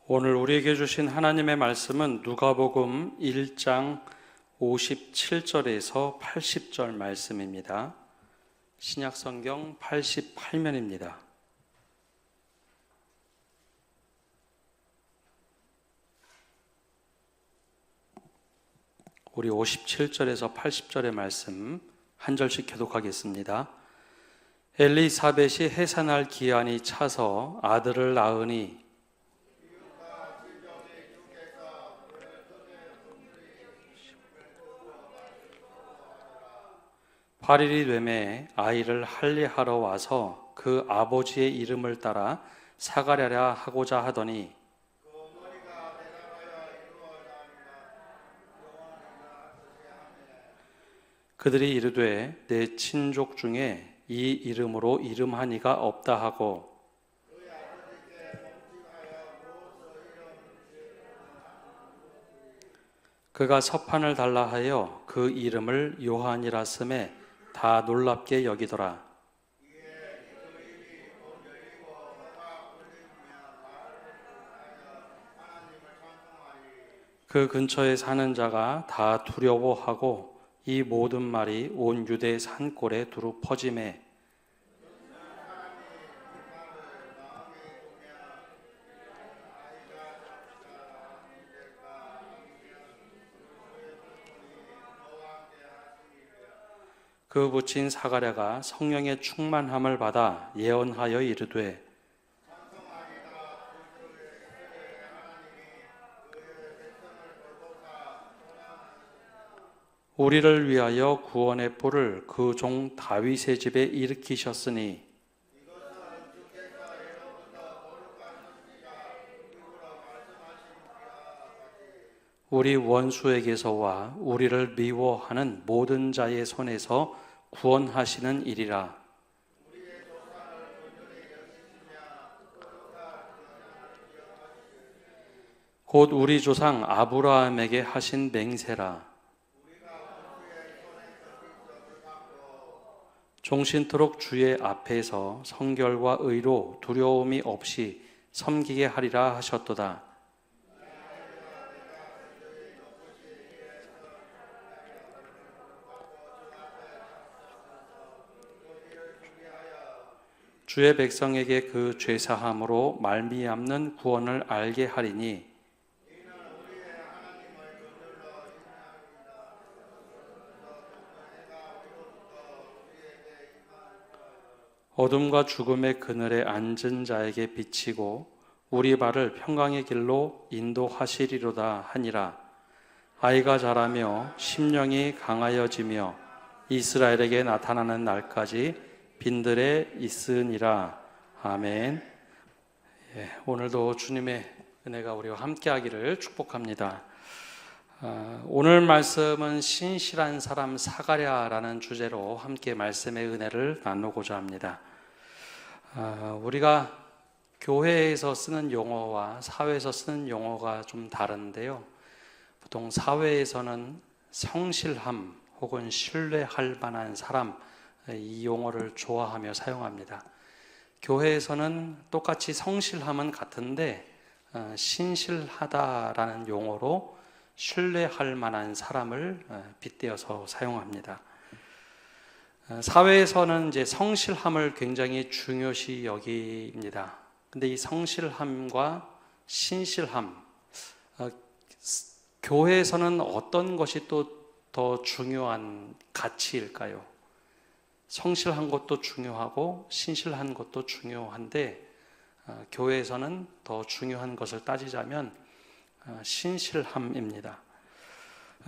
오늘 우리에게 주신 하나님의 말씀은 누가복음 1장 57절에서 80절 말씀입니다. 신약성경 88면입니다. 우리 57절에서 80절의 말씀 한 절씩 교독하겠습니다. 엘리사벳이 해산할 기한이 차서 아들을 낳으니 8일이 되매 아이를 할례하러 와서 그 아버지의 이름을 따라 사가랴라 하고자 하더니 그들이 이르되 내 친족 중에 이 이름으로 이름한 이가 없다 하고 그가 서판을 달라 하여 그 이름을 요한이라 쓰매 다 놀랍게 여기더라. 그 근처에 사는 자가 다 두려워하고 이 모든 말이 온 유대 산골에 두루 퍼지매 그 부친 사가랴가 성령의 충만함을 받아 예언하여 이르되 우리를 위하여 구원의 뿔을 그 종 다윗의 집에 일으키셨으니 우리 원수에게서와 우리를 미워하는 모든 자의 손에서 구원하시는 일이라. 곧 우리 조상 아브라함에게 하신 맹세라. 종신토록 주의 앞에서 성결과 의로 두려움이 없이 섬기게 하리라 하셨도다. 주의 백성에게 그 죄사함으로 말미암는 구원을 알게 하리니 어둠과 죽음의 그늘에 앉은 자에게 비치고 우리 발을 평강의 길로 인도하시리로다 하니라. 아이가 자라며 심령이 강하여지며 이스라엘에게 나타나는 날까지 빈들에 있으니라. 아멘. 오늘도 주님의 은혜가 우리와 함께하기를 축복합니다. 오늘 말씀은 신실한 사람 사가랴라는 주제로 함께 말씀의 은혜를 나누고자 합니다. 우리가 교회에서 쓰는 용어와 사회에서 쓰는 용어가 좀 다른데요. 보통 사회에서는 성실함 혹은 신뢰할 만한 사람, 이 용어를 좋아하며 사용합니다. 교회에서는 똑같이 성실함은 같은데 신실하다라는 용어로 신뢰할 만한 사람을 빗대어서 사용합니다. 사회에서는 이제 성실함을 굉장히 중요시 여깁니다. 근데 이 성실함과 신실함, 교회에서는 어떤 것이 또 더 중요한 가치일까요? 성실한 것도 중요하고 신실한 것도 중요한데 교회에서는 더 중요한 것을 따지자면 신실함입니다.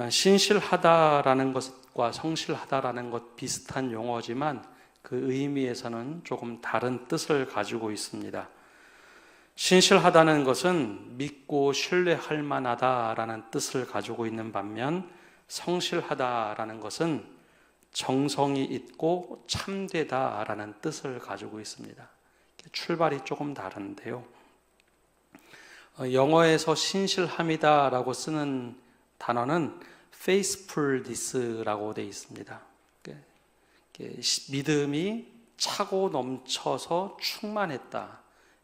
신실하다라는 것과 성실하다라는 것 비슷한 용어지만 그 의미에서는 조금 다른 뜻을 가지고 있습니다. 신실하다는 것은 믿고 신뢰할 만하다라는 뜻을 가지고 있는 반면 성실하다라는 것은 정성이 있고 참되다라는 뜻을 가지고 있습니다. 출발이 조금 다른데요. 영어에서 신실함이다라고 쓰는 단어는 faithfulness라고 되어 있습니다. 믿음이 차고 넘쳐서 충만했다.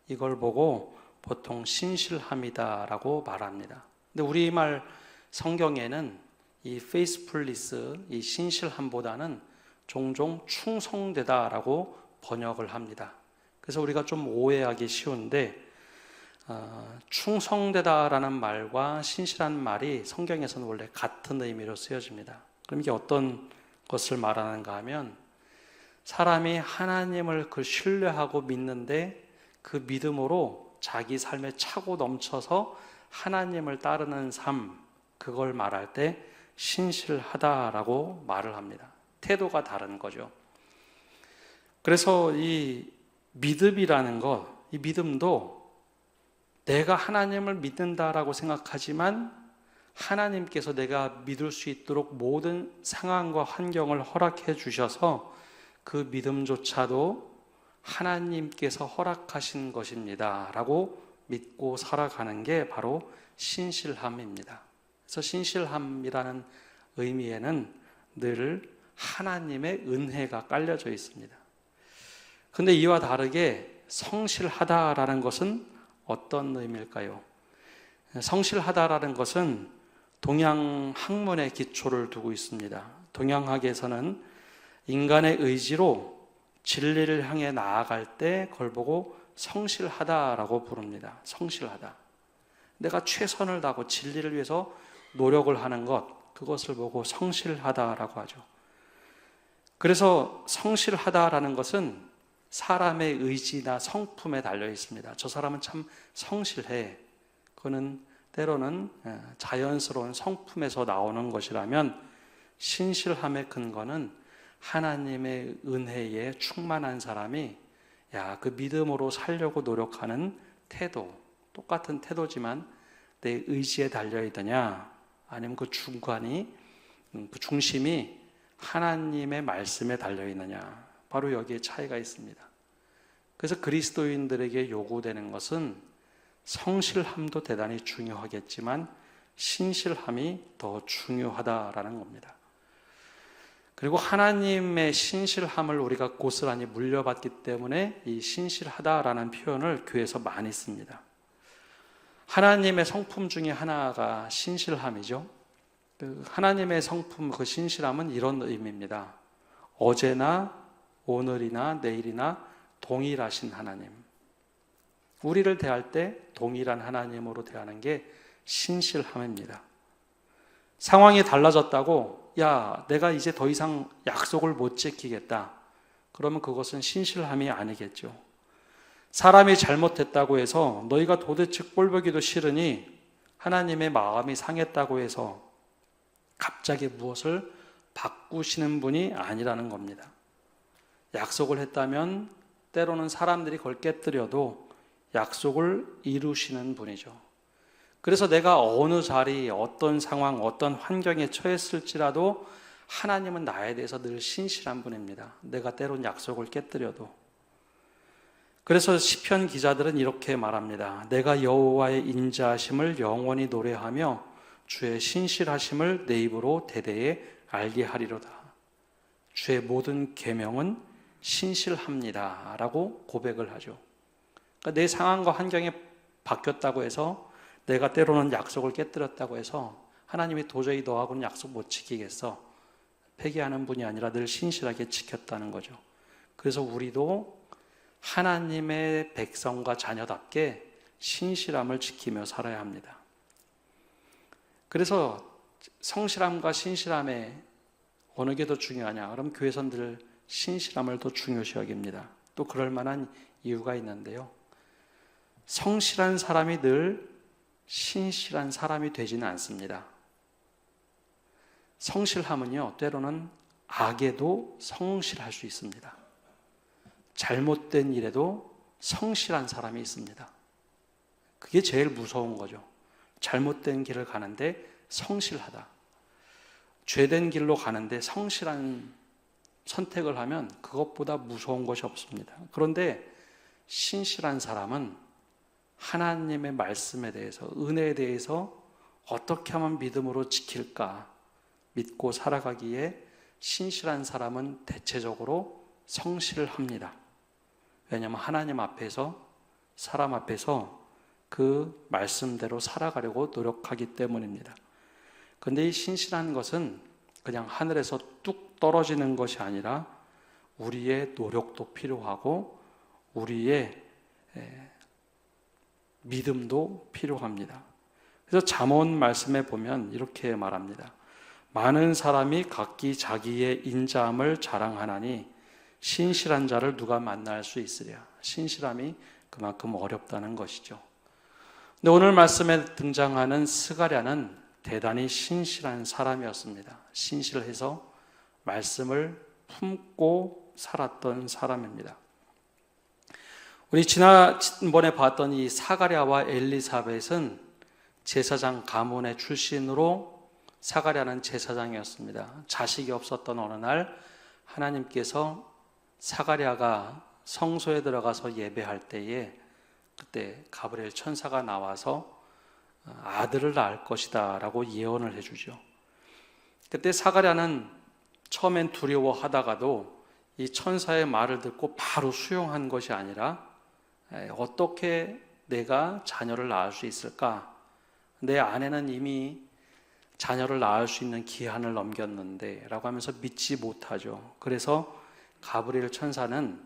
이걸 보고 보통 신실함이다라고 말합니다. 근데 우리말 성경에는 이 faithfulness, 이 신실함보다는 종종 충성되다라고 번역을 합니다. 그래서 우리가 좀 오해하기 쉬운데 충성되다라는 말과 신실한 말이 성경에서는 원래 같은 의미로 쓰여집니다. 그럼 이게 어떤 것을 말하는가 하면 사람이 하나님을 신뢰하고 믿는데 그 믿음으로 자기 삶에 차고 넘쳐서 하나님을 따르는 삶, 그걸 말할 때 신실하다라고 말을 합니다. 태도가 다른 거죠. 그래서 이 믿음이라는 것, 이 믿음도 내가 하나님을 믿는다라고 생각하지만 하나님께서 내가 믿을 수 있도록 모든 상황과 환경을 허락해 주셔서 그 믿음조차도 하나님께서 허락하신 것입니다 라고 믿고 살아가는 게 바로 신실함입니다. 그래서 신실함이라는 의미에는 늘 하나님의 은혜가 깔려져 있습니다. 그런데 이와 다르게 성실하다라는 것은 어떤 의미일까요? 성실하다라는 것은 동양 학문의 기초를 두고 있습니다. 동양학에서는 인간의 의지로 진리를 향해 나아갈 때 그걸 보고 성실하다라고 부릅니다. 성실하다. 내가 최선을 다하고 진리를 위해서 노력을 하는 것, 그것을 보고 성실하다라고 하죠. 그래서 성실하다라는 것은 사람의 의지나 성품에 달려 있습니다. 저 사람은 참 성실해. 그거는 때로는 자연스러운 성품에서 나오는 것이라면 신실함의 근거는 하나님의 은혜에 충만한 사람이 그 믿음으로 살려고 노력하는 태도, 똑같은 태도지만 내 의지에 달려있느냐 아니면 그 중간이, 그 중심이 하나님의 말씀에 달려있느냐, 바로 여기에 차이가 있습니다. 그래서 그리스도인들에게 요구되는 것은 성실함도 대단히 중요하겠지만 신실함이 더 중요하다라는 겁니다. 그리고 하나님의 신실함을 우리가 고스란히 물려받기 때문에 이 신실하다라는 표현을 교회에서 많이 씁니다. 하나님의 성품 중에 하나가 신실함이죠. 하나님의 성품, 그 신실함은 이런 의미입니다. 어제나 오늘이나 내일이나 동일하신 하나님. 우리를 대할 때 동일한 하나님으로 대하는 게 신실함입니다. 상황이 달라졌다고 내가 이제 더 이상 약속을 못 지키겠다. 그러면 그것은 신실함이 아니겠죠. 사람이 잘못했다고 해서 너희가 도대체 꼴보기도 싫으니 하나님의 마음이 상했다고 해서 갑자기 무엇을 바꾸시는 분이 아니라는 겁니다. 약속을 했다면 때로는 사람들이 그걸 깨뜨려도 약속을 이루시는 분이죠. 그래서 내가 어느 자리, 어떤 상황, 어떤 환경에 처했을지라도 하나님은 나에 대해서 늘 신실한 분입니다. 내가 때론 약속을 깨뜨려도. 그래서 시편 기자들은 이렇게 말합니다. 내가 여호와의 인자하심을 영원히 노래하며 주의 신실하심을 내 입으로 대대에 알게 하리로다. 주의 모든 계명은 신실합니다 라고 고백을 하죠. 그러니까 내 상황과 환경이 바뀌었다고 해서, 내가 때로는 약속을 깨뜨렸다고 해서 하나님이 도저히 너하고는 약속 못 지키겠어, 폐기하는 분이 아니라 늘 신실하게 지켰다는 거죠. 그래서 우리도 하나님의 백성과 자녀답게 신실함을 지키며 살아야 합니다. 그래서 성실함과 신실함에 어느 게 더 중요하냐? 그럼 교회에서는 늘 신실함을 더 중요시 여깁니다. 또 그럴 만한 이유가 있는데요. 성실한 사람이 늘 신실한 사람이 되지는 않습니다. 성실함은요, 때로는 악에도 성실할 수 있습니다. 잘못된 일에도 성실한 사람이 있습니다. 그게 제일 무서운 거죠. 잘못된 길을 가는데 성실하다. 죄된 길로 가는데 성실한 선택을 하면 그것보다 무서운 것이 없습니다. 그런데 신실한 사람은 하나님의 말씀에 대해서, 은혜에 대해서 어떻게 하면 믿음으로 지킬까 믿고 살아가기에 신실한 사람은 대체적으로 성실합니다. 왜냐하면 하나님 앞에서, 사람 앞에서 그 말씀대로 살아가려고 노력하기 때문입니다. 그런데 이 신실한 것은 그냥 하늘에서 뚝 떨어지는 것이 아니라 우리의 노력도 필요하고 우리의 믿음도 필요합니다. 그래서 잠언 말씀에 보면 이렇게 말합니다. 많은 사람이 각기 자기의 인자함을 자랑하나니 신실한 자를 누가 만날 수 있으랴. 신실함이 그만큼 어렵다는 것이죠. 근데 오늘 말씀에 등장하는 스가랴는 대단히 신실한 사람이었습니다. 신실해서 말씀을 품고 살았던 사람입니다. 우리 지난번에 봤던 이 사가랴와 엘리사벳은 제사장 가문의 출신으로 사가랴는 제사장이었습니다. 자식이 없었던 어느 날 하나님께서 사가랴가 성소에 들어가서 예배할 때에 그때 가브리엘 천사가 나와서 아들을 낳을 것이다 라고 예언을 해주죠. 그때 사가랴는 처음엔 두려워하다가도 이 천사의 말을 듣고 바로 수용한 것이 아니라 어떻게 내가 자녀를 낳을 수 있을까? 내 아내는 이미 자녀를 낳을 수 있는 기한을 넘겼는데 라고 하면서 믿지 못하죠. 그래서 가브리엘 천사는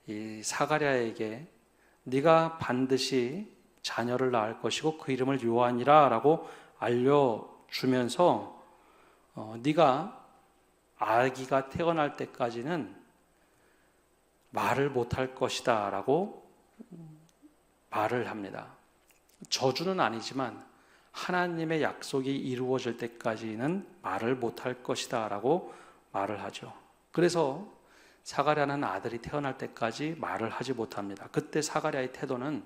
이 사가랴에게 네가 반드시 자녀를 낳을 것이고 그 이름을 요한이라 라고 알려주면서 네가 아기가 태어날 때까지는 말을 못할 것이다 라고 말을 합니다. 저주는 아니지만 하나님의 약속이 이루어질 때까지는 말을 못할 것이다 라고 말을 하죠. 그래서 사가랴는 아들이 태어날 때까지 말을 하지 못합니다. 그때 사가랴의 태도는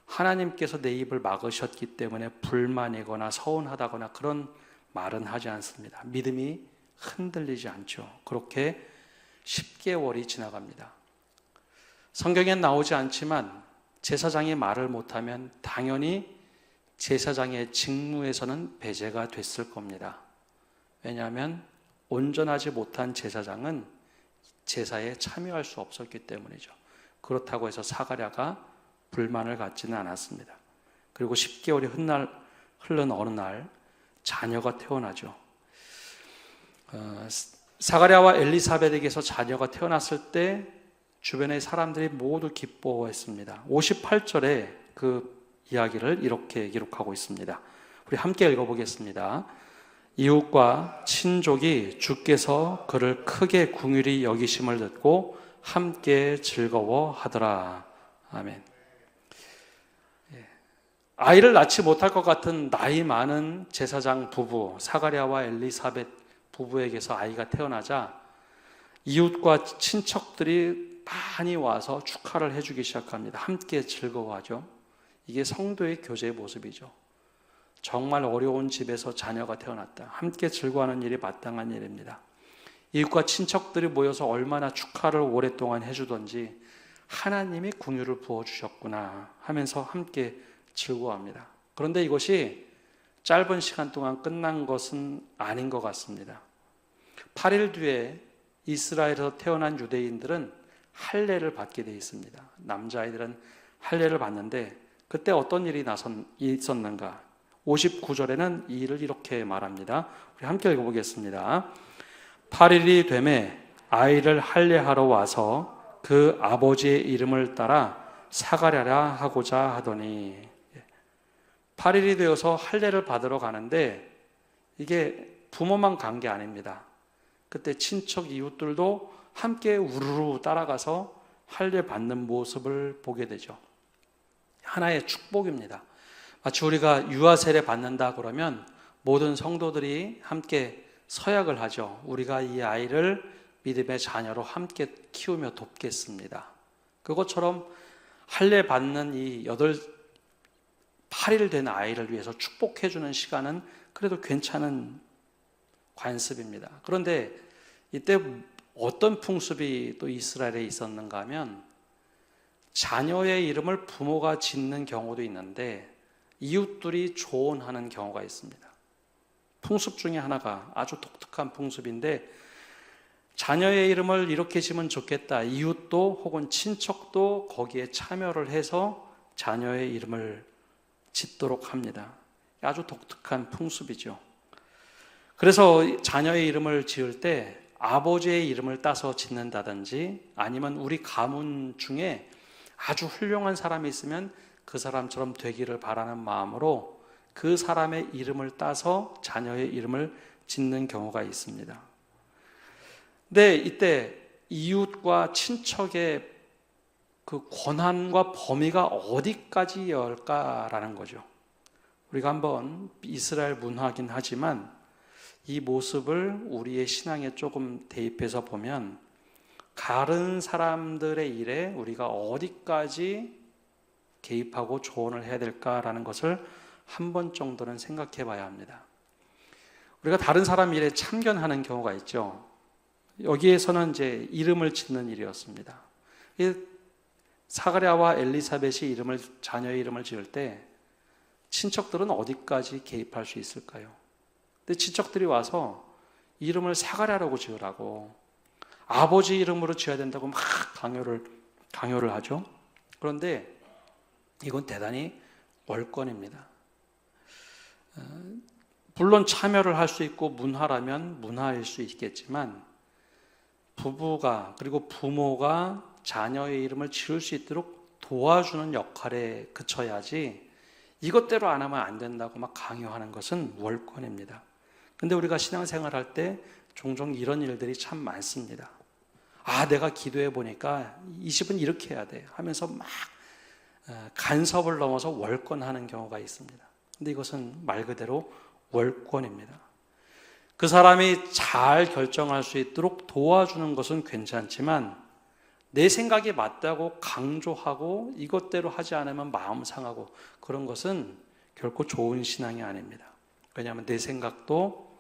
하나님께서 내 입을 막으셨기 때문에 불만이거나 서운하다거나 그런 말은 하지 않습니다. 믿음이 흔들리지 않죠. 그렇게 10개월이 지나갑니다. 성경엔 나오지 않지만 제사장이 말을 못하면 당연히 제사장의 직무에서는 배제가 됐을 겁니다. 왜냐하면 온전하지 못한 제사장은 제사에 참여할 수 없었기 때문이죠. 그렇다고 해서 사가랴가 불만을 갖지는 않았습니다. 그리고 10개월이 흐른 어느 날 자녀가 태어나죠. 사가랴와 엘리사벳에게서 자녀가 태어났을 때 주변의 사람들이 모두 기뻐했습니다. 58절에 그 이야기를 이렇게 기록하고 있습니다. 우리 함께 읽어보겠습니다. 이웃과 친족이 주께서 그를 크게 긍휼히 여기심을 듣고 함께 즐거워하더라. 아멘. 아이를 낳지 못할 것 같은 나이 많은 제사장 부부 사가랴와 엘리사벳 부부에게서 아이가 태어나자 이웃과 친척들이 많이 와서 축하를 해주기 시작합니다. 함께 즐거워하죠. 이게 성도의 교제의 모습이죠. 정말 어려운 집에서 자녀가 태어났다. 함께 즐거워하는 일이 마땅한 일입니다. 이웃과 친척들이 모여서 얼마나 축하를 오랫동안 해주던지 하나님이 긍휼을 부어주셨구나 하면서 함께 즐거워합니다. 그런데 이것이 짧은 시간 동안 끝난 것은 아닌 것 같습니다. 8일 뒤에 이스라엘에서 태어난 유대인들은 할례를 받게 되어 있습니다. 남자아이들은 할례를 받는데 그때 어떤 일이 있었는가? 59절에는 이 일을 이렇게 말합니다. 우리 함께 읽어보겠습니다. 8일이 되매 아이를 할례하러 와서 그 아버지의 이름을 따라 사가랴라 하고자 하더니 8일이 되어서 할례를 받으러 가는데 이게 부모만 간 게 아닙니다. 그때 친척 이웃들도 함께 우르르 따라가서 할례 받는 모습을 보게 되죠. 하나의 축복입니다. 마치 우리가 유아 세례 받는다 그러면 모든 성도들이 함께 서약을 하죠. 우리가 이 아이를 믿음의 자녀로 함께 키우며 돕겠습니다. 그것처럼 할례 받는 이 8일 된 아이를 위해서 축복해주는 시간은 그래도 괜찮은 관습입니다. 그런데 이때 어떤 풍습이 또 이스라엘에 있었는가 하면 자녀의 이름을 부모가 짓는 경우도 있는데 이웃들이 조언하는 경우가 있습니다. 풍습 중에 하나가 아주 독특한 풍습인데 자녀의 이름을 이렇게 지으면 좋겠다. 이웃도 혹은 친척도 거기에 참여를 해서 자녀의 이름을 짓도록 합니다. 아주 독특한 풍습이죠. 그래서 자녀의 이름을 지을 때 아버지의 이름을 따서 짓는다든지 아니면 우리 가문 중에 아주 훌륭한 사람이 있으면 그 사람처럼 되기를 바라는 마음으로 그 사람의 이름을 따서 자녀의 이름을 짓는 경우가 있습니다. 근데 이때 이웃과 친척의 그 권한과 범위가 어디까지 열까라는 거죠. 우리가 한번 이스라엘 문화긴 하지만 이 모습을 우리의 신앙에 조금 대입해서 보면 다른 사람들의 일에 우리가 어디까지 개입하고 조언을 해야 될까라는 것을 한 번 정도는 생각해 봐야 합니다. 우리가 다른 사람 일에 참견하는 경우가 있죠. 여기에서는 이제 이름을 짓는 일이었습니다. 사가랴와 엘리사벳이 자녀의 이름을 지을 때 친척들은 어디까지 개입할 수 있을까요? 근데 친척들이 와서 이름을 사가랴라고 지으라고 아버지 이름으로 지어야 된다고 막 강요를 하죠. 그런데 이건 대단히 월권입니다. 물론 참여를 할 수 있고 문화라면 문화일 수 있겠지만 부부가 그리고 부모가 자녀의 이름을 지을 수 있도록 도와주는 역할에 그쳐야지 이것대로 안 하면 안 된다고 막 강요하는 것은 월권입니다. 근데 우리가 신앙생활할 때 종종 이런 일들이 참 많습니다. 내가 기도해 보니까 이 집은 이렇게 해야 돼 하면서 막 간섭을 넘어서 월권하는 경우가 있습니다. 근데 이것은 말 그대로 월권입니다. 그 사람이 잘 결정할 수 있도록 도와주는 것은 괜찮지만 내 생각이 맞다고 강조하고 이것대로 하지 않으면 마음 상하고 그런 것은 결코 좋은 신앙이 아닙니다. 왜냐하면 내 생각도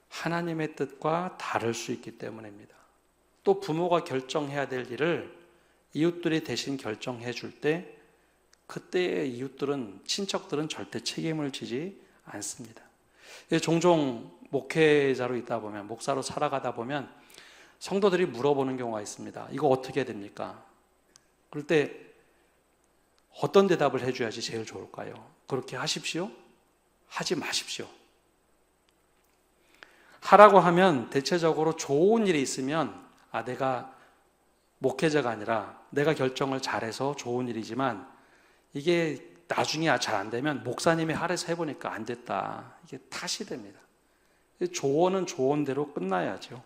하나님의 뜻과 다를 수 있기 때문입니다. 또 부모가 결정해야 될 일을 이웃들이 대신 결정해 줄 때 그때의 이웃들은 친척들은 절대 책임을 지지 않습니다. 종종 목회자로 있다 보면 목사로 살아가다 보면 성도들이 물어보는 경우가 있습니다. 이거 어떻게 해야 됩니까? 그럴 때 어떤 대답을 해줘야지 제일 좋을까요? 그렇게 하십시오? 하지 마십시오. 하라고 하면 대체적으로 좋은 일이 있으면 내가 목회자가 아니라 내가 결정을 잘해서 좋은 일이지만 이게 나중에 잘 안 되면 목사님이 하래서 해보니까 안 됐다. 이게 탓이 됩니다. 조언은 조언대로 끝나야죠.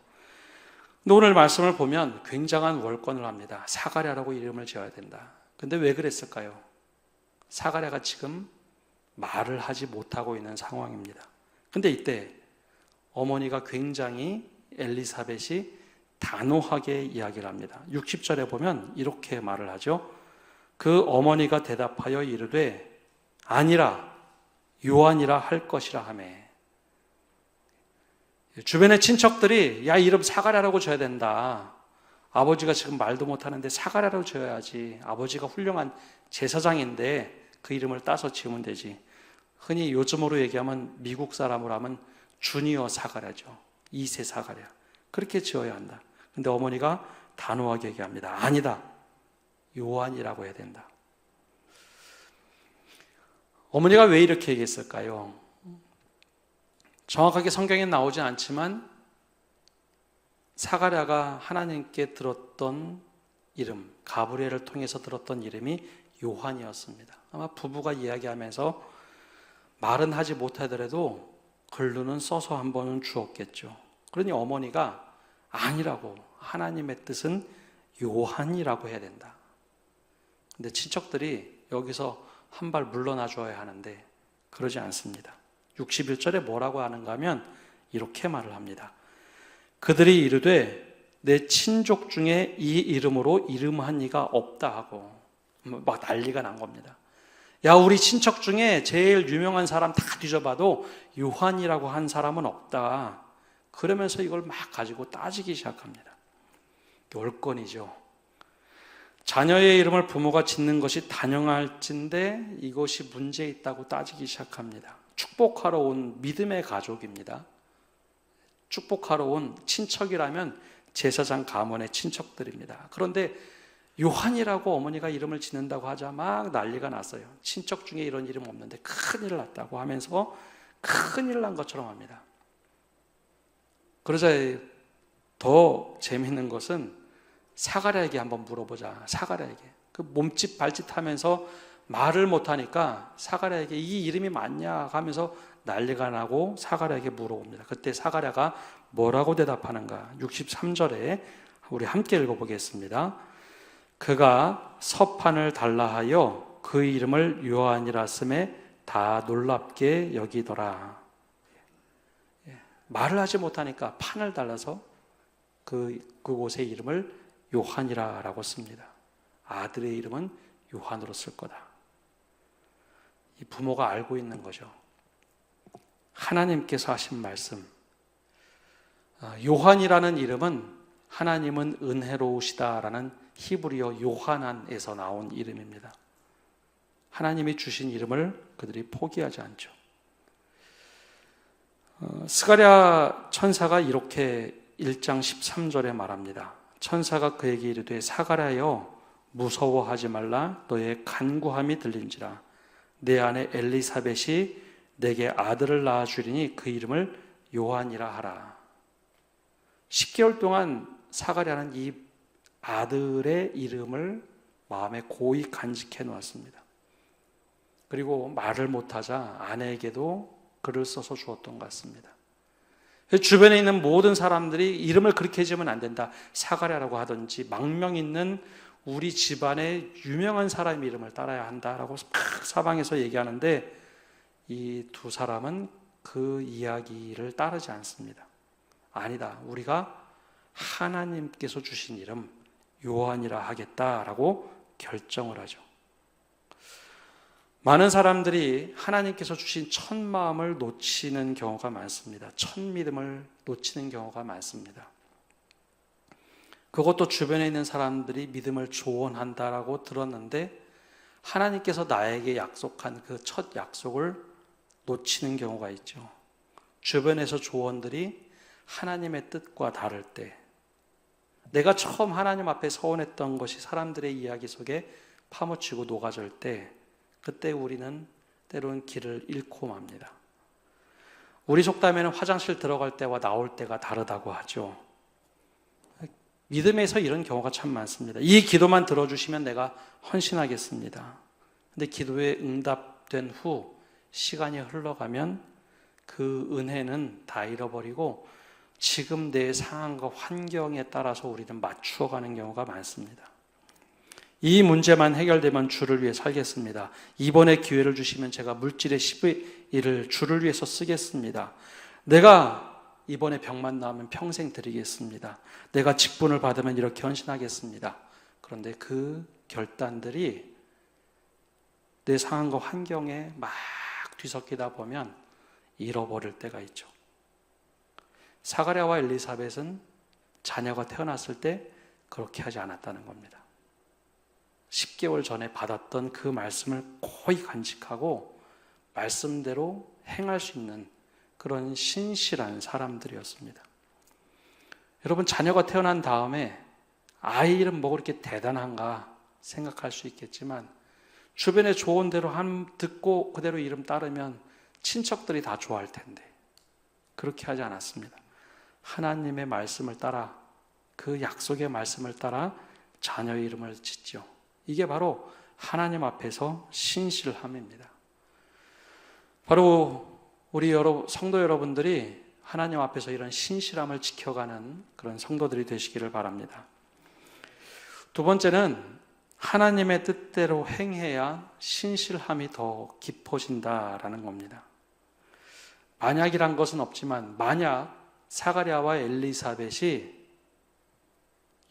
근데 오늘 말씀을 보면 굉장한 월권을 합니다. 사가랴라고 이름을 지어야 된다. 근데 왜 그랬을까요? 사가랴가 지금 말을 하지 못하고 있는 상황입니다. 근데 이때 어머니가 굉장히 엘리사벳이 단호하게 이야기를 합니다. 60절에 보면 이렇게 말을 하죠. 그 어머니가 대답하여 이르되 아니라 요한이라 할 것이라 하매. 주변의 친척들이 이름 사가랴라고 줘야 된다. 아버지가 지금 말도 못하는데 사가랴라고 줘야지. 아버지가 훌륭한 제사장인데 그 이름을 따서 지으면 되지. 흔히 요즘으로 얘기하면 미국 사람으로 하면 주니어 사가랴죠. 2세 사가랴. 그렇게 지어야 한다. 근데 어머니가 단호하게 얘기합니다. 아니다. 요한이라고 해야 된다. 어머니가 왜 이렇게 얘기했을까요? 정확하게 성경에 나오진 않지만 사가랴가 하나님께 들었던 이름, 가브리엘을 통해서 들었던 이름이 요한이었습니다. 아마 부부가 이야기하면서 말은 하지 못하더라도 글로는 써서 한 번은 주었겠죠. 그러니 어머니가 아니라고, 하나님의 뜻은 요한이라고 해야 된다. 근데 친척들이 여기서 한 발 물러나 줘야 하는데 그러지 않습니다. 61절에 뭐라고 하는가 하면 이렇게 말을 합니다. 그들이 이르되 내 친족 중에 이 이름으로 이름한 이가 없다 하고 막 난리가 난 겁니다. 우리 친척 중에 제일 유명한 사람 다 뒤져봐도 요한이라고 한 사람은 없다. 그러면서 이걸 막 가지고 따지기 시작합니다. 월권이죠. 자녀의 이름을 부모가 짓는 것이 단연할진데 이것이 문제 있다고 따지기 시작합니다. 축복하러 온 믿음의 가족입니다. 축복하러 온 친척이라면 제사장 가문의 친척들입니다. 그런데 요한이라고 어머니가 이름을 짓는다고 하자 막 난리가 났어요. 친척 중에 이런 이름 없는데 큰일 났다고 하면서 큰일 난 것처럼 합니다. 그러자 더 재미있는 것은 사가랴에게 한번 물어보자. 사가랴에게. 그 몸짓 발짓 하면서 말을 못하니까 사가랴에게 이 이름이 맞냐 하면서 난리가 나고 사가랴에게 물어봅니다. 그때 사가랴가 뭐라고 대답하는가? 63절에 우리 함께 읽어보겠습니다. 그가 서판을 달라 하여 그 이름을 요한이라 쓰매 다 놀랍게 여기더라. 말을 하지 못하니까 판을 달라서 그곳의 이름을 요한이라고 씁니다. 아들의 이름은 요한으로 쓸 거다. 이 부모가 알고 있는 거죠. 하나님께서 하신 말씀. 요한이라는 이름은 하나님은 은혜로우시다라는 히브리어 요하난에서 나온 이름입니다. 하나님이 주신 이름을 그들이 포기하지 않죠. 스가랴 천사가 이렇게 1장 13절에 말합니다. 천사가 그에게 이르되 사가랴여 무서워하지 말라. 너의 간구함이 들린지라. 내 아내 엘리사벳이 내게 아들을 낳아 주리니 그 이름을 요한이라 하라. 10개월 동안 사가랴는 이 아들의 이름을 마음에 고이 간직해 놓았습니다. 그리고 말을 못하자 아내에게도 글을 써서 주었던 것 같습니다. 주변에 있는 모든 사람들이 이름을 그렇게 지으면 안 된다. 사가랴라고 하든지 망명 있는 우리 집안의 유명한 사람 이름을 따라야 한다라고 막 사방에서 얘기하는데 이 두 사람은 그 이야기를 따르지 않습니다. 아니다. 우리가 하나님께서 주신 이름 요한이라 하겠다라고 결정을 하죠. 많은 사람들이 하나님께서 주신 첫 마음을 놓치는 경우가 많습니다. 첫 믿음을 놓치는 경우가 많습니다. 그것도 주변에 있는 사람들이 믿음을 조언한다라고 들었는데 하나님께서 나에게 약속한 그 첫 약속을 놓치는 경우가 있죠. 주변에서 조언들이 하나님의 뜻과 다를 때, 내가 처음 하나님 앞에 서원했던 것이 사람들의 이야기 속에 파묻히고 녹아질 때, 그때 우리는 때로는 길을 잃고 맙니다. 우리 속담에는 화장실 들어갈 때와 나올 때가 다르다고 하죠. 믿음에서 이런 경우가 참 많습니다. 이 기도만 들어주시면 내가 헌신하겠습니다. 근데 기도에 응답된 후 시간이 흘러가면 그 은혜는 다 잃어버리고 지금 내 상황과 환경에 따라서 우리는 맞추어가는 경우가 많습니다. 이 문제만 해결되면 주를 위해 살겠습니다. 이번에 기회를 주시면 제가 물질의 10일을 주를 위해서 쓰겠습니다. 내가 이번에 병만 나으면 평생 드리겠습니다. 내가 직분을 받으면 이렇게 헌신하겠습니다. 그런데 그 결단들이 내 상황과 환경에 막 뒤섞이다 보면 잃어버릴 때가 있죠. 사가랴와 엘리사벳은 자녀가 태어났을 때 그렇게 하지 않았다는 겁니다. 10개월 전에 받았던 그 말씀을 고이 간직하고 말씀대로 행할 수 있는 그런 신실한 사람들이었습니다. 여러분, 자녀가 태어난 다음에 아이 이름 뭐가 그렇게 대단한가 생각할 수 있겠지만 주변에 좋은 대로 듣고 그대로 이름 따르면 친척들이 다 좋아할 텐데 그렇게 하지 않았습니다. 하나님의 말씀을 따라, 그 약속의 말씀을 따라 자녀의 이름을 짓죠. 이게 바로 하나님 앞에서 신실함입니다. 바로 우리 성도 여러분들이 하나님 앞에서 이런 신실함을 지켜가는 그런 성도들이 되시기를 바랍니다. 두 번째는 하나님의 뜻대로 행해야 신실함이 더 깊어진다라는 겁니다. 만약이란 것은 없지만 만약 사가랴와 엘리사벳이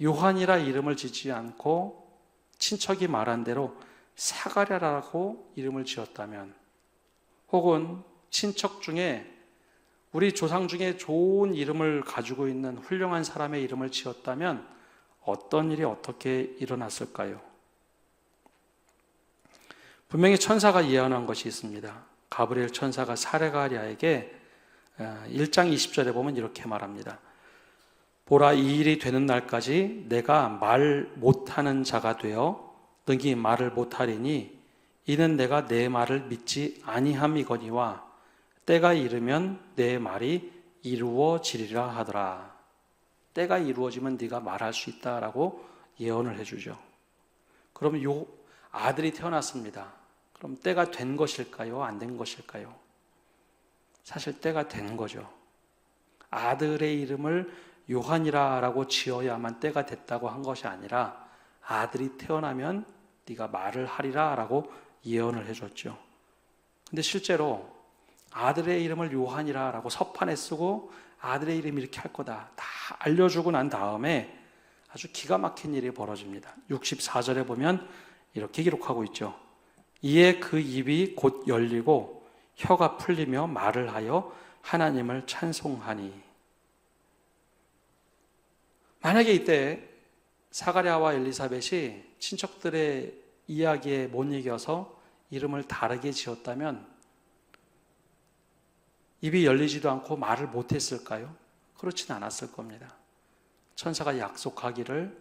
요한이라 이름을 짓지 않고 친척이 말한 대로 사가랴라고 이름을 지었다면, 혹은 친척 중에 우리 조상 중에 좋은 이름을 가지고 있는 훌륭한 사람의 이름을 지었다면 어떤 일이 어떻게 일어났을까요? 분명히 천사가 예언한 것이 있습니다. 가브리엘 천사가 사가랴에게 1장 20절에 보면 이렇게 말합니다. 보라, 이 일이 되는 날까지 내가 말 못하는 자가 되어 능히 말을 못하리니 이는 내가 내 말을 믿지 아니함이거니와 때가 이르면 내 말이 이루어지리라 하더라. 때가 이루어지면 네가 말할 수 있다라고 예언을 해주죠. 그럼 요 아들이 태어났습니다. 그럼 때가 된 것일까요? 안 된 것일까요? 사실 때가 된 거죠. 아들의 이름을 요한이라고 지어야만 때가 됐다고 한 것이 아니라 아들이 태어나면 네가 말을 하리라 라고 예언을 해줬죠. 근데 실제로 아들의 이름을 요한이라고 서판에 쓰고 아들의 이름이 이렇게 할 거다 다 알려주고 난 다음에 아주 기가 막힌 일이 벌어집니다. 64절에 보면 이렇게 기록하고 있죠. 이에 그 입이 곧 열리고 혀가 풀리며 말을 하여 하나님을 찬송하니. 만약에 이때 사가랴와 엘리사벳이 친척들의 이야기에 못 이겨서 이름을 다르게 지었다면 입이 열리지도 않고 말을 못했을까요? 그렇진 않았을 겁니다. 천사가 약속하기를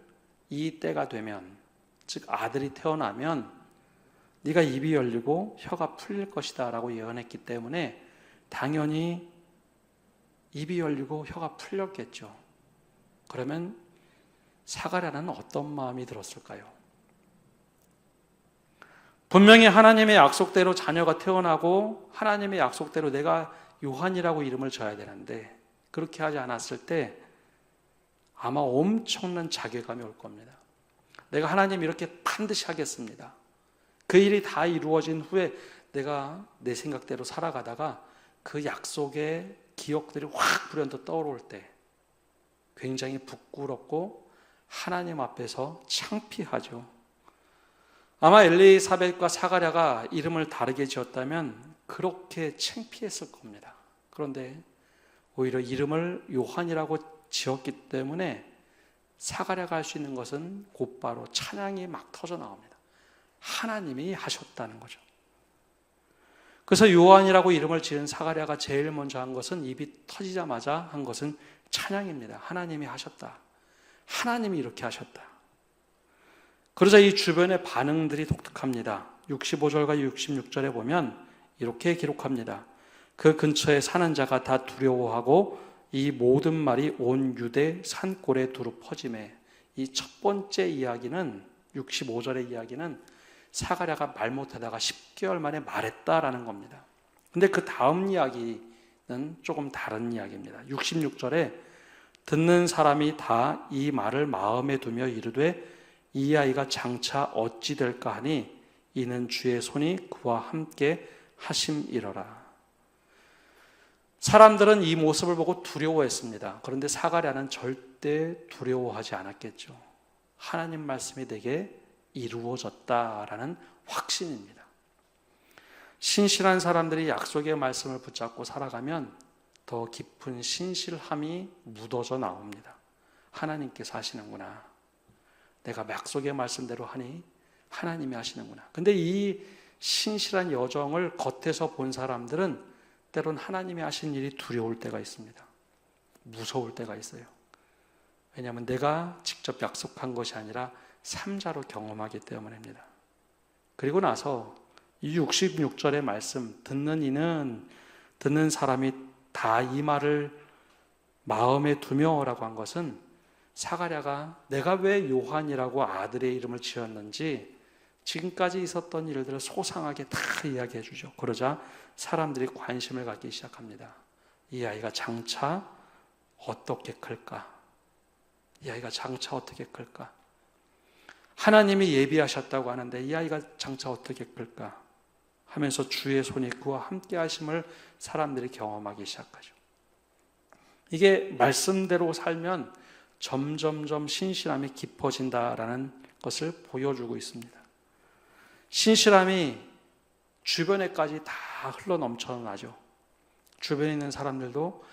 이 때가 되면, 즉 아들이 태어나면 네가 입이 열리고 혀가 풀릴 것이다 라고 예언했기 때문에 당연히 입이 열리고 혀가 풀렸겠죠. 그러면 사가랴는 어떤 마음이 들었을까요? 분명히 하나님의 약속대로 자녀가 태어나고 하나님의 약속대로 내가 요한이라고 이름을 져야 되는데 그렇게 하지 않았을 때 아마 엄청난 자괴감이 올 겁니다. 내가 하나님 이렇게 반드시 하겠습니다. 그 일이 다 이루어진 후에 내가 내 생각대로 살아가다가 그 약속의 기억들이 확 불현듯 떠오를 때 굉장히 부끄럽고 하나님 앞에서 창피하죠. 아마 엘리사벳과 사가랴가 이름을 다르게 지었다면 그렇게 창피했을 겁니다. 그런데 오히려 이름을 요한이라고 지었기 때문에 사가랴가 할 수 있는 것은 곧바로 찬양이 막 터져 나옵니다. 하나님이 하셨다는 거죠. 그래서 요한이라고 이름을 지은 사가랴가 제일 먼저 한 것은 입이 터지자마자 한 것은 찬양입니다. 하나님이 하셨다. 하나님이 이렇게 하셨다. 그러자 이 주변의 반응들이 독특합니다. 65절과 66절에 보면 이렇게 기록합니다. 그 근처에 사는 자가 다 두려워하고 이 모든 말이 온 유대 산골에 두루 퍼지매. 이 첫 번째 이야기는 65절의 이야기는 사가랴가 말 못하다가 10개월 만에 말했다라는 겁니다. 근데 그 다음 이야기는 조금 다른 이야기입니다. 66절에 듣는 사람이 다 이 말을 마음에 두며 이르되 이 아이가 장차 어찌 될까 하니 이는 주의 손이 그와 함께 하심이러라. 사람들은 이 모습을 보고 두려워했습니다. 그런데 사가랴는 절대 두려워하지 않았겠죠. 하나님 말씀이 내게 이루어졌다라는 확신입니다. 신실한 사람들이 약속의 말씀을 붙잡고 살아가면 더 깊은 신실함이 묻어져 나옵니다. 하나님께서 하시는구나. 내가 약속의 말씀대로 하니 하나님이 하시는구나. 근데 이 신실한 여정을 겉에서 본 사람들은 때론 하나님이 하신 일이 두려울 때가 있습니다. 무서울 때가 있어요. 왜냐하면 내가 직접 약속한 것이 아니라 삼자로 경험하기 때문입니다. 그리고 나서 이 66절의 말씀, 듣는 사람이 다 이 말을 마음에 두며라고 한 것은 사가랴가 내가 왜 요한이라고 아들의 이름을 지었는지 지금까지 있었던 일들을 소상하게 다 이야기해 주죠. 그러자 사람들이 관심을 갖기 시작합니다. 이 아이가 장차 어떻게 클까? 이 아이가 장차 어떻게 클까? 하나님이 예비하셨다고 하는데 이 아이가 장차 어떻게 클까? 하면서 주의 손이 그와 함께 하심을 사람들이 경험하기 시작하죠. 이게 말씀대로 살면 점점점 신실함이 깊어진다라는 것을 보여주고 있습니다. 신실함이 주변에까지 다 흘러 넘쳐나죠. 주변에 있는 사람들도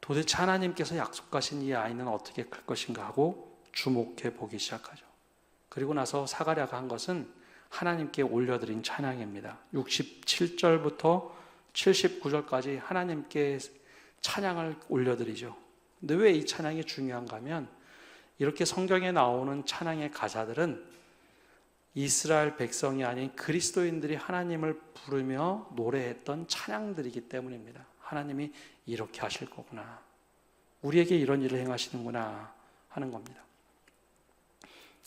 도대체 하나님께서 약속하신 이 아이는 어떻게 클 것인가 하고 주목해 보기 시작하죠. 그리고 나서 사가랴가 한 것은 하나님께 올려드린 찬양입니다. 67절부터 79절까지 하나님께 찬양을 올려드리죠. 근데 왜 이 찬양이 중요한가 하면 이렇게 성경에 나오는 찬양의 가사들은 이스라엘 백성이 아닌 그리스도인들이 하나님을 부르며 노래했던 찬양들이기 때문입니다. 하나님이 이렇게 하실 거구나, 우리에게 이런 일을 행하시는구나 하는 겁니다.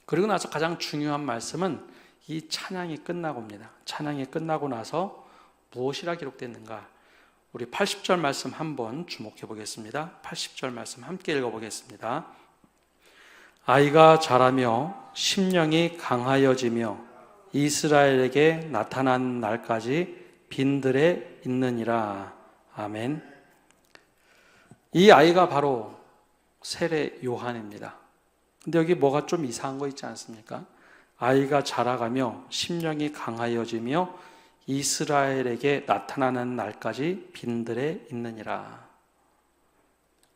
그리고 나서 가장 중요한 말씀은 이 찬양이 끝나고입니다. 찬양이 끝나고 나서 무엇이라 기록됐는가? 우리 80절 말씀 한번 주목해 보겠습니다. 80절 말씀 함께 읽어보겠습니다. 아이가 자라며 심령이 강하여지며 이스라엘에게 나타난 날까지 빈들에 있느니라. 아멘. 이 아이가 바로 세례 요한입니다. 근데 여기 뭐가 좀 이상한 거 있지 않습니까? 아이가 자라가며 심령이 강하여지며 이스라엘에게 나타나는 날까지 빈들에 있느니라.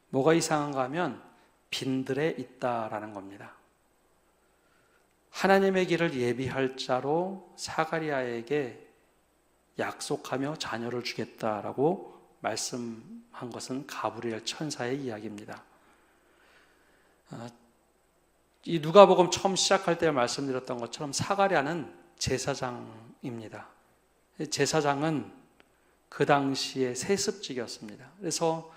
뭐가 이상한가 하면 빈들에 있다라는 겁니다. 하나님의 길을 예비할 자로 사가리아에게 약속하며 자녀를 주겠다라고 말씀한 것은 가브리엘 천사의 이야기입니다. 이 누가복음 처음 시작할 때 말씀드렸던 것처럼 사가랴는 제사장입니다. 제사장은 그 당시에 세습직이었습니다. 그래서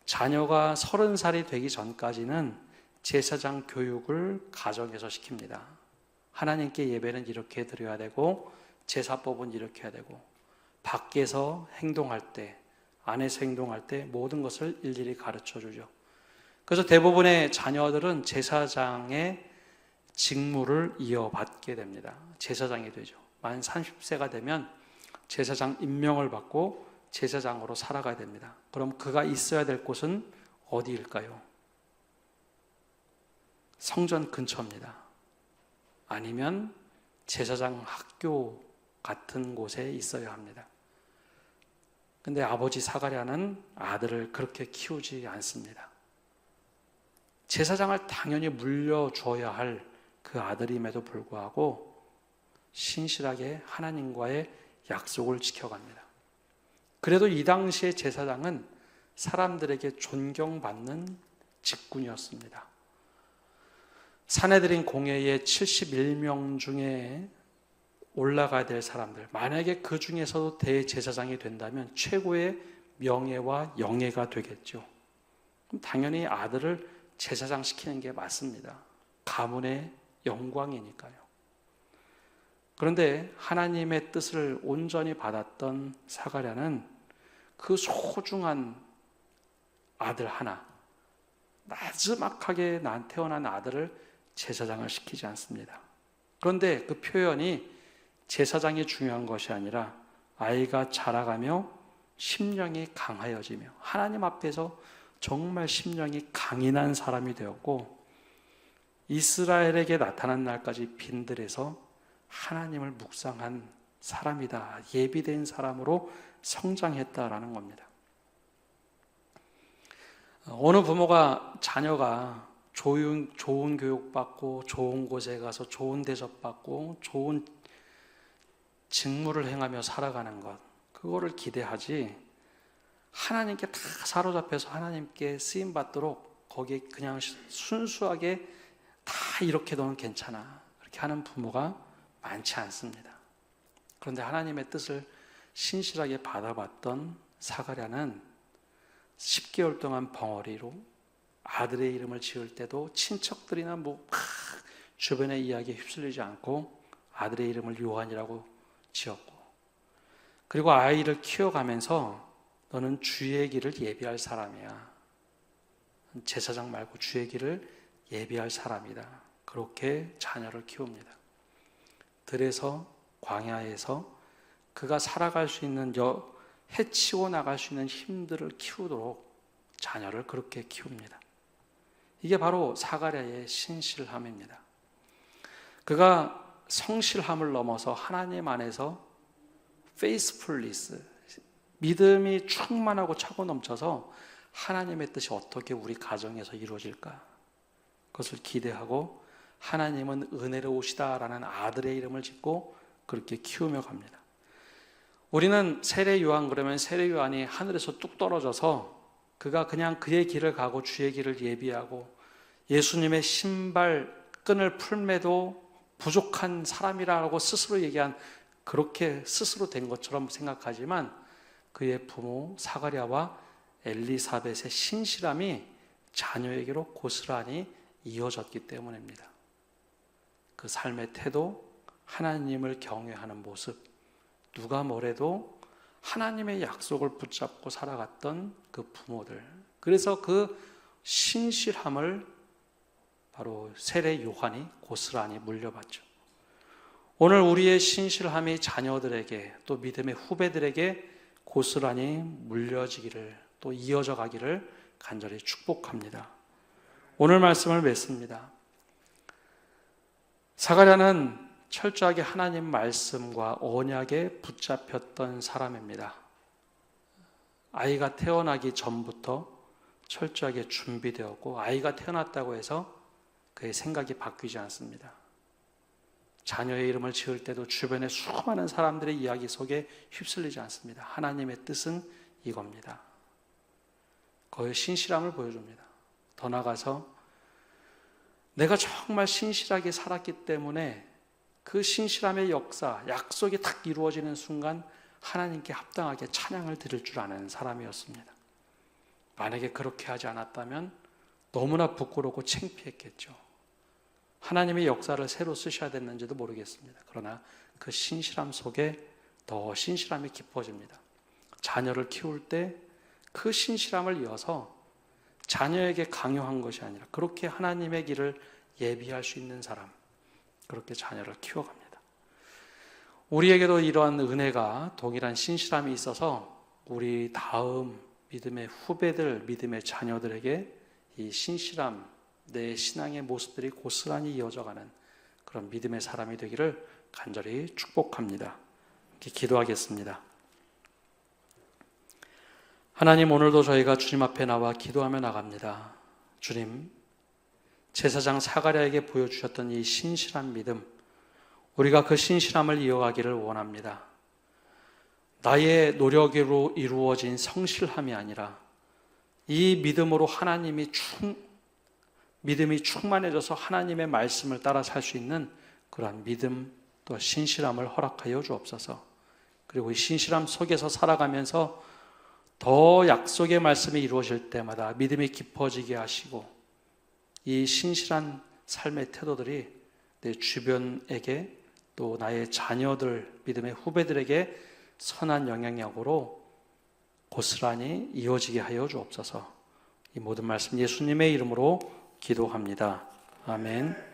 자녀가 30살이 되기 전까지는 제사장 교육을 가정에서 시킵니다. 하나님께 예배는 이렇게 드려야 되고 제사법은 이렇게 해야 되고 밖에서 행동할 때, 안에서 행동할 때 모든 것을 일일이 가르쳐 주죠. 그래서 대부분의 자녀들은 제사장의 직무를 이어받게 됩니다. 제사장이 되죠. 만 30세가 되면 제사장 임명을 받고 제사장으로 살아가야 됩니다. 그럼 그가 있어야 될 곳은 어디일까요? 성전 근처입니다. 아니면 제사장 학교 같은 곳에 있어야 합니다. 근데 아버지 사가랴는 아들을 그렇게 키우지 않습니다. 제사장을 당연히 물려줘야 할 그 아들임에도 불구하고 신실하게 하나님과의 약속을 지켜갑니다. 그래도 이 당시의 제사장은 사람들에게 존경받는 직군이었습니다. 사내들인 공회의 71명 중에 올라가야 될 사람들, 만약에 그 중에서도 대제사장이 된다면 최고의 명예와 영예가 되겠죠. 그럼 당연히 아들을 제사장 시키는 게 맞습니다. 가문의 영광이니까요. 그런데 하나님의 뜻을 온전히 받았던 사가랴는 그 소중한 아들 하나, 나지막하게 태어난 아들을 제사장을 시키지 않습니다. 그런데 그 표현이 제사장이 중요한 것이 아니라 아이가 자라가며 심령이 강하여지며, 하나님 앞에서 정말 심령이 강인한 사람이 되었고 이스라엘에게 나타난 날까지 빈들에서 하나님을 묵상한 사람이다, 예비된 사람으로 성장했다라는 겁니다. 어느 부모가 자녀가 좋은 교육받고 좋은 곳에 가서 좋은 대접받고 좋은 직무를 행하며 살아가는 것, 그거를 기대하지 하나님께 다 사로잡혀서 하나님께 쓰임받도록 거기에 그냥 순수하게 다 이렇게 너는 괜찮아, 그렇게 하는 부모가 많지 않습니다. 그런데 하나님의 뜻을 신실하게 받아봤던 사가랴는 10개월 동안 벙어리로 아들의 이름을 지을 때도 친척들이나 주변의 이야기에 휩쓸리지 않고 아들의 이름을 요한이라고 지었고, 그리고 아이를 키워가면서 너는 주의 길을 예비할 사람이야, 제사장 말고 주의 길을 예비할 사람이다, 그렇게 자녀를 키웁니다. 들에서 광야에서 그가 살아갈 수 있는 해치고 나갈 수 있는 힘들을 키우도록 자녀를 그렇게 키웁니다. 이게 바로 사가랴의 신실함입니다. 그가 성실함을 넘어서 하나님 안에서 faithfulness, 믿음이 충만하고 차고 넘쳐서 하나님의 뜻이 어떻게 우리 가정에서 이루어질까, 그것을 기대하고 하나님은 은혜로우시다라는 아들의 이름을 짓고 그렇게 키우며 갑니다. 우리는 세례 요한 그러면 세례 요한이 하늘에서 뚝 떨어져서 그가 그냥 그의 길을 가고 주의 길을 예비하고 예수님의 신발 끈을 풀매도 부족한 사람이라고 스스로 얘기한, 그렇게 스스로 된 것처럼 생각하지만 그의 부모 사가랴와 엘리사벳의 신실함이 자녀에게로 고스란히 이어졌기 때문입니다. 그 삶의 태도, 하나님을 경외하는 모습, 누가 뭐래도 하나님의 약속을 붙잡고 살아갔던 그 부모들, 그래서 그 신실함을 바로 세례 요한이 고스란히 물려받죠. 오늘 우리의 신실함이 자녀들에게 또 믿음의 후배들에게 고스란히 물려지기를, 또 이어져 가기를 간절히 축복합니다. 오늘 말씀을 맺습니다. 사가랴는 철저하게 하나님 말씀과 언약에 붙잡혔던 사람입니다. 아이가 태어나기 전부터 철저하게 준비되었고, 아이가 태어났다고 해서 그의 생각이 바뀌지 않습니다. 자녀의 이름을 지을 때도 주변의 수많은 사람들의 이야기 속에 휩쓸리지 않습니다. 하나님의 뜻은 이겁니다. 그의 신실함을 보여줍니다. 더 나아가서 내가 정말 신실하게 살았기 때문에 그 신실함의 역사, 약속이 딱 이루어지는 순간 하나님께 합당하게 찬양을 드릴 줄 아는 사람이었습니다. 만약에 그렇게 하지 않았다면 너무나 부끄럽고 창피했겠죠. 하나님의 역사를 새로 쓰셔야 됐는지도 모르겠습니다. 그러나 그 신실함 속에 더 신실함이 깊어집니다. 자녀를 키울 때 그 신실함을 이어서 자녀에게 강요한 것이 아니라 그렇게 하나님의 길을 예비할 수 있는 사람, 그렇게 자녀를 키워갑니다. 우리에게도 이러한 은혜가, 동일한 신실함이 있어서 우리 다음 믿음의 후배들, 믿음의 자녀들에게 이 신실함, 내 신앙의 모습들이 고스란히 이어져가는 그런 믿음의 사람이 되기를 간절히 축복합니다. 이렇게 기도하겠습니다. 하나님, 오늘도 저희가 주님 앞에 나와 기도하며 나갑니다. 주님, 제사장 사가랴에게 보여주셨던 이 신실한 믿음, 우리가 그 신실함을 이어가기를 원합니다. 나의 노력으로 이루어진 성실함이 아니라 이 믿음으로 믿음이 충만해져서 하나님의 말씀을 따라 살 수 있는 그러한 믿음, 또 신실함을 허락하여 주옵소서. 그리고 이 신실함 속에서 살아가면서 더 약속의 말씀이 이루어질 때마다 믿음이 깊어지게 하시고, 이 신실한 삶의 태도들이 내 주변에게, 또 나의 자녀들, 믿음의 후배들에게 선한 영향력으로 고스란히 이어지게 하여 주옵소서. 이 모든 말씀 예수님의 이름으로 기도합니다. 아멘.